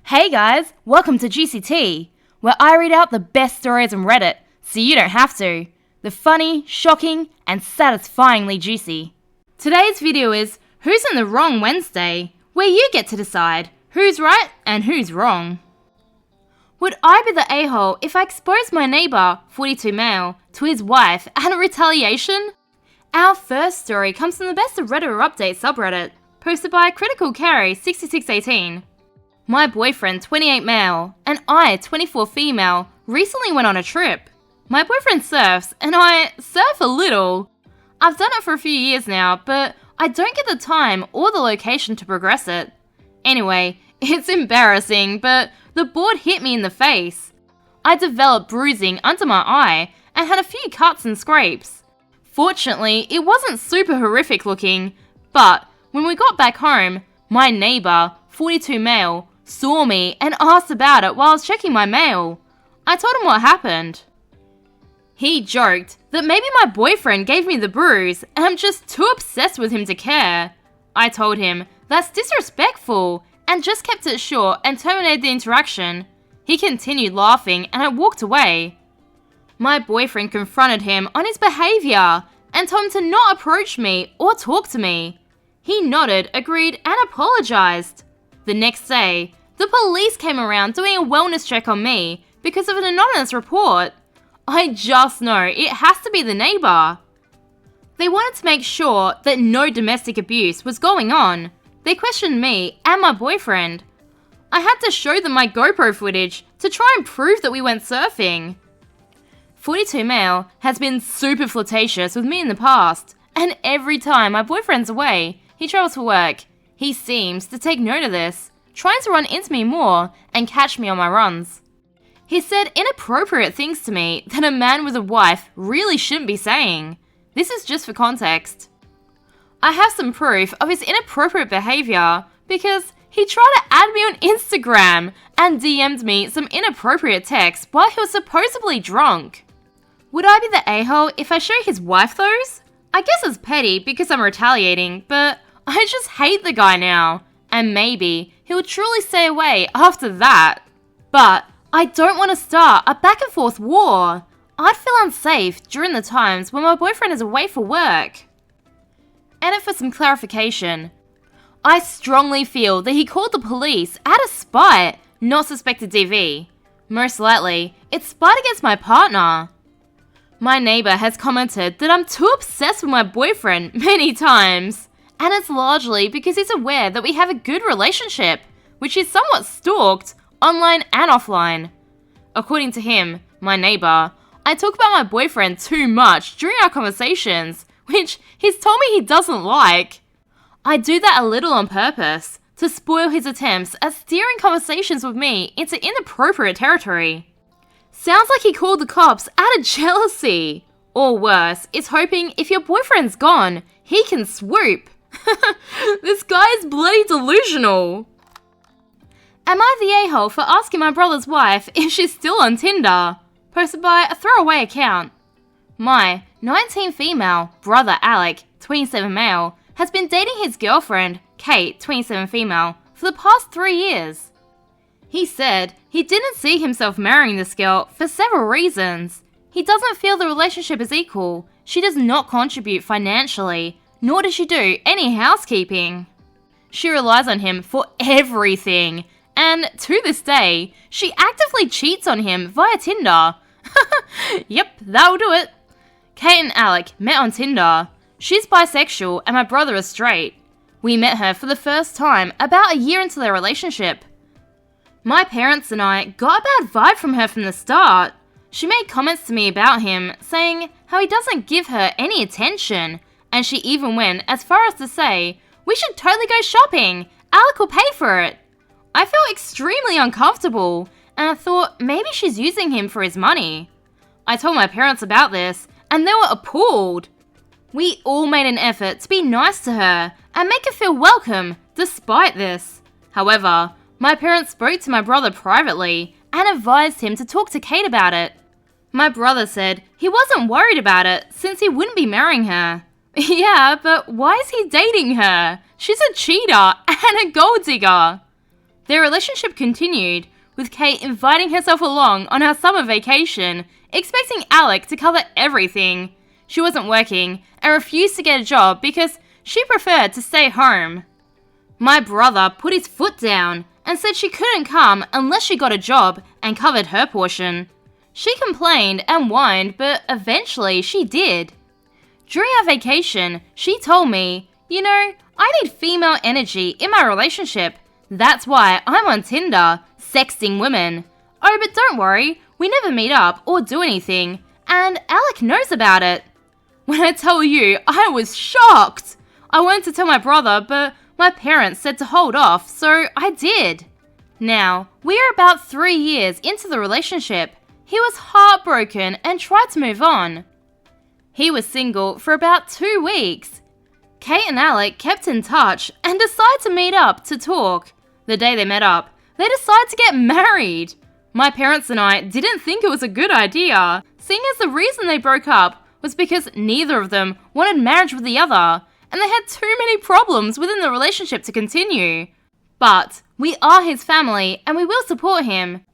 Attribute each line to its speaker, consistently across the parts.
Speaker 1: Hey guys, welcome to Juicy Tea, where I read out the best stories on Reddit, so you don't have to. The funny, shocking, and satisfyingly juicy. Today's video is Who's in the Wrong Wednesday, where you get to decide who's right and who's wrong. Would I be the a-hole if I exposed my neighbour, 42 male, to his wife out of retaliation? Our first story comes from the BestofRedditorUpdates subreddit, posted by Critical Carry 6618. My boyfriend, 28 male, and I, 24 female, recently went on a trip. My boyfriend surfs, and I surf a little. I've done it for a few years now, but I don't get the time or the location to progress it. Anyway, it's embarrassing, but the board hit me in the face. I developed bruising under my eye and had a few cuts and scrapes. Fortunately, it wasn't super horrific looking, but when we got back home, my neighbour, 42 male, saw me and asked about it while I was checking my mail. I told him what happened. He joked that maybe my boyfriend gave me the bruise and I'm just too obsessed with him to care. I told him that's disrespectful and just kept it short and terminated the interaction. He continued laughing and I walked away. My boyfriend confronted him on his behaviour and told him to not approach me or talk to me. He nodded, agreed, and apologised. The next day, the police came around doing a wellness check on me because of an anonymous report. I just know it has to be the neighbour. They wanted to make sure that no domestic abuse was going on. They questioned me and my boyfriend. I had to show them my GoPro footage to try and prove that we went surfing. 42 male has been super flirtatious with me in the past, and every time my boyfriend's away, he travels for work. He seems to take note of this, trying to run into me more and catch me on my runs. He said inappropriate things to me that a man with a wife really shouldn't be saying. This is just for context. I have some proof of his inappropriate behaviour because he tried to add me on Instagram and DM'd me some inappropriate texts while he was supposedly drunk. Would I be the a-hole if I show his wife those? I guess it's petty because I'm retaliating, but I just hate the guy now, and maybe he'll truly stay away after that. But I don't want to start a back and forth war. I'd feel unsafe during the times when my boyfriend is away for work. And for some clarification, I strongly feel that he called the police out of spite, not suspected DV. Most likely, it's spite against my partner. My neighbour has commented that I'm too obsessed with my boyfriend many times. And it's largely because he's aware that we have a good relationship, which is somewhat stalked, online and offline. According to him, my neighbour, I talk about my boyfriend too much during our conversations, which he's told me he doesn't like. I do that a little on purpose, to spoil his attempts at steering conversations with me into inappropriate territory. Sounds like he called the cops out of jealousy. Or worse, is hoping if your boyfriend's gone, he can swoop. This guy is bloody delusional. Am I the a-hole for asking my brother's wife if she's still on Tinder? Posted by a throwaway account. My 19 female brother Alec, 27 male, has been dating his girlfriend, Kate, 27 female, for the past 3 years. He said he didn't see himself marrying this girl for several reasons. He doesn't feel the relationship is equal. She does not contribute financially, nor does she do any housekeeping. She relies on him for everything, and to this day, she actively cheats on him via Tinder. Yep, that'll do it. Kate and Alec met on Tinder. She's bisexual and my brother is straight. We met her for the first time about a year into their relationship. My parents and I got a bad vibe from her from the start. She made comments to me about him, saying how he doesn't give her any attention, and she even went as far as to say, "We should totally go shopping, Alec will pay for it." I felt extremely uncomfortable, and I thought maybe she's using him for his money. I told my parents about this, and they were appalled. We all made an effort to be nice to her and make her feel welcome despite this. However, my parents spoke to my brother privately and advised him to talk to Kate about it. My brother said he wasn't worried about it since he wouldn't be marrying her. Yeah, but why is he dating her? She's a cheater and a gold digger. Their relationship continued, with Kate inviting herself along on our summer vacation, expecting Alec to cover everything. She wasn't working and refused to get a job because she preferred to stay home. My brother put his foot down and said she couldn't come unless she got a job and covered her portion. She complained and whined, but eventually she did. During our vacation, she told me, I need female energy in my relationship. That's why I'm on Tinder, sexting women. Oh, but don't worry, we never meet up or do anything, and Alec knows about it. When I tell you, I was shocked. I wanted to tell my brother, but my parents said to hold off, so I did. Now, we are about 3 years into the relationship. He was heartbroken and tried to move on. He was single for about 2 weeks. Kate and Alec kept in touch and decided to meet up to talk. The day they met up, they decided to get married. My parents and I didn't think it was a good idea, seeing as the reason they broke up was because neither of them wanted marriage with the other, and they had too many problems within the relationship to continue. But we are his family and we will support him.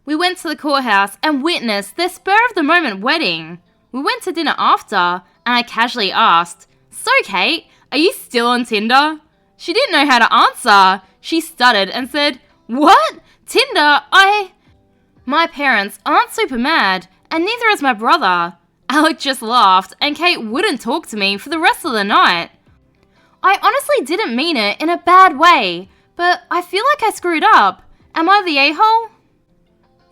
Speaker 1: We went to the courthouse and witnessed their spur-of-the-moment wedding. We went to dinner after, and I casually asked, "So Kate, are you still on Tinder?" She didn't know how to answer. She stuttered and said, "What? Tinder? My parents aren't super mad, and neither is my brother." Alec just laughed, and Kate wouldn't talk to me for the rest of the night. I honestly didn't mean it in a bad way, but I feel like I screwed up. Am I the a-hole?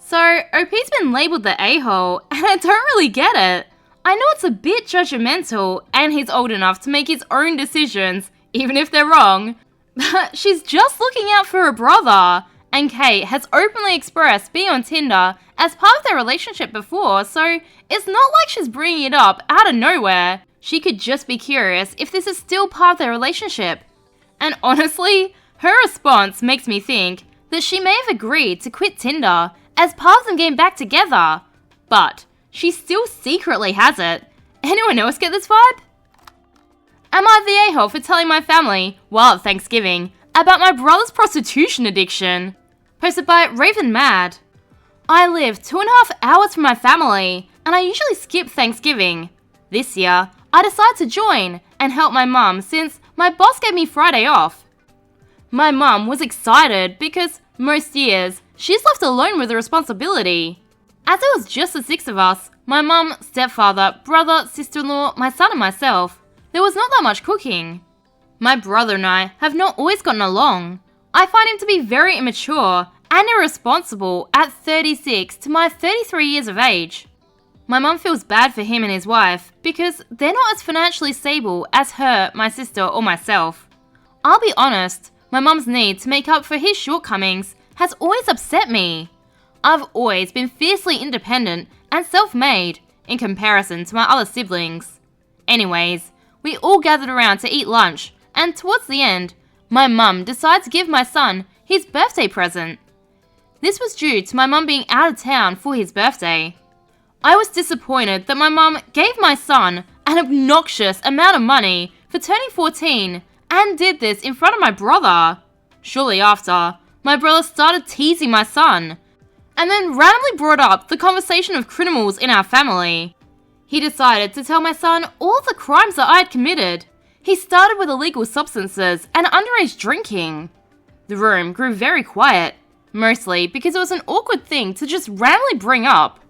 Speaker 1: So, OP's been labelled the a-hole, and I don't really get it. I know it's a bit judgmental, and he's old enough to make his own decisions, even if they're wrong. But she's just looking out for her brother, and Kate has openly expressed being on Tinder as part of their relationship before, so it's not like she's bringing it up out of nowhere. She could just be curious if this is still part of their relationship. And honestly, her response makes me think that she may have agreed to quit Tinder as part of them getting back together, but she still secretly has it. Anyone else get this vibe? Am I the a-hole for telling my family, while at Thanksgiving, about my brother's prostitution addiction? Posted by Raven Mad. I live 2.5 hours from my family, and I usually skip Thanksgiving. This year, I decided to join and help my mum since my boss gave me Friday off. My mum was excited because most years, she's left alone with the responsibility. As it was just the 6 of us, my mum, stepfather, brother, sister-in-law, my son and myself, there was not that much cooking. My brother and I have not always gotten along. I find him to be very immature and irresponsible at 36 to my 33 years of age. My mum feels bad for him and his wife because they're not as financially stable as her, my sister, or myself. I'll be honest, my mum's need to make up for his shortcomings has always upset me. I've always been fiercely independent and self-made in comparison to my other siblings. Anyways, we all gathered around to eat lunch, and towards the end, my mum decided to give my son his birthday present. This was due to my mum being out of town for his birthday. I was disappointed that my mum gave my son an obnoxious amount of money for turning 14 and did this in front of my brother. Shortly after, my brother started teasing my son, and then randomly brought up the conversation of criminals in our family. He decided to tell my son all of the crimes that I had committed. He started with illegal substances and underage drinking. The room grew very quiet, mostly because it was an awkward thing to just randomly bring up.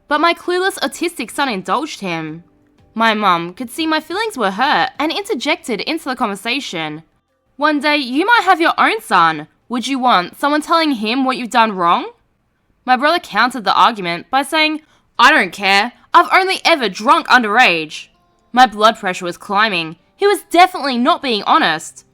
Speaker 1: But my clueless autistic son indulged him. My mum could see my feelings were hurt and interjected into the conversation. "One day you might have your own son. Would you want someone telling him what you've done wrong?" My brother countered the argument by saying, "I don't care. I've only ever drunk underage." My blood pressure was climbing. He was definitely not being honest.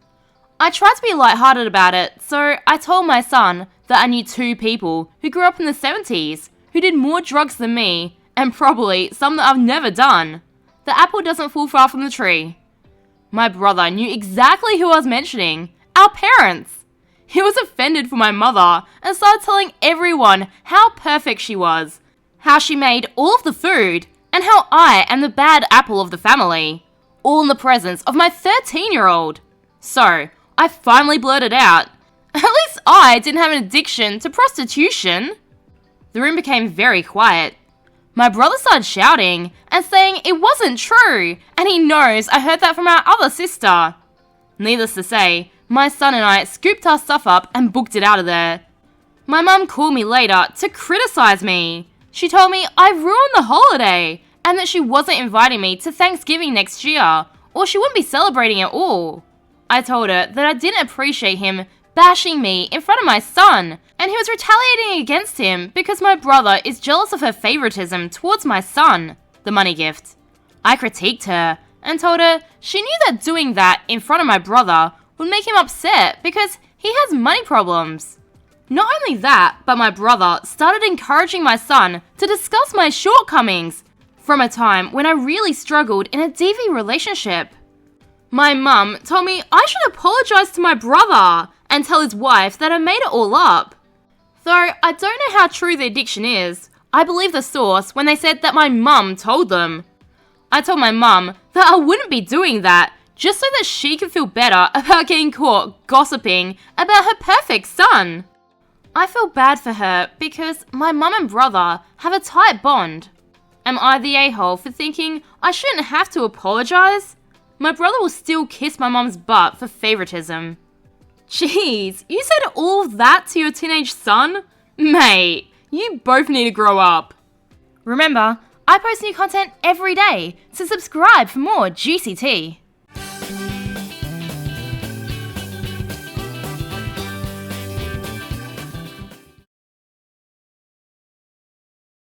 Speaker 1: I tried to be lighthearted about it, so I told my son that I knew 2 people who grew up in the 70s who did more drugs than me, and probably some that I've never done. The apple doesn't fall far from the tree. My brother knew exactly who I was mentioning. Our parents. He was offended for my mother and started telling everyone how perfect she was, how she made all of the food, and how I am the bad apple of the family. All in the presence of my 13-year-old. So, I finally blurted out, At least I didn't have an addiction to prostitution. The room became very quiet. My brother started shouting and saying it wasn't true, and he knows I heard that from our other sister. Needless to say, my son and I scooped our stuff up and booked it out of there. My mum called me later to criticize me. She told me I ruined the holiday and that she wasn't inviting me to Thanksgiving next year, or she wouldn't be celebrating at all. I told her that I didn't appreciate him bashing me in front of my son, and he was retaliating against him because my brother is jealous of her favoritism towards my son, the money gift. I critiqued her and told her she knew that doing that in front of my brother would make him upset because he has money problems. Not only that, but my brother started encouraging my son to discuss my shortcomings from a time when I really struggled in a DV relationship. My mum told me I should apologize to my brother and tell his wife that I made it all up. Though I don't know how true the addiction is, I believe the source when they said that my mum told them. I told my mum that I wouldn't be doing that just so that she could feel better about getting caught gossiping about her perfect son. I feel bad for her because my mum and brother have a tight bond. Am I the a-hole for thinking I shouldn't have to apologize? My brother will still kiss my mum's butt for favoritism. Jeez, you said all of that to your teenage son? Mate, you both need to grow up. Remember, I post new content every day, so subscribe for more juicy tea.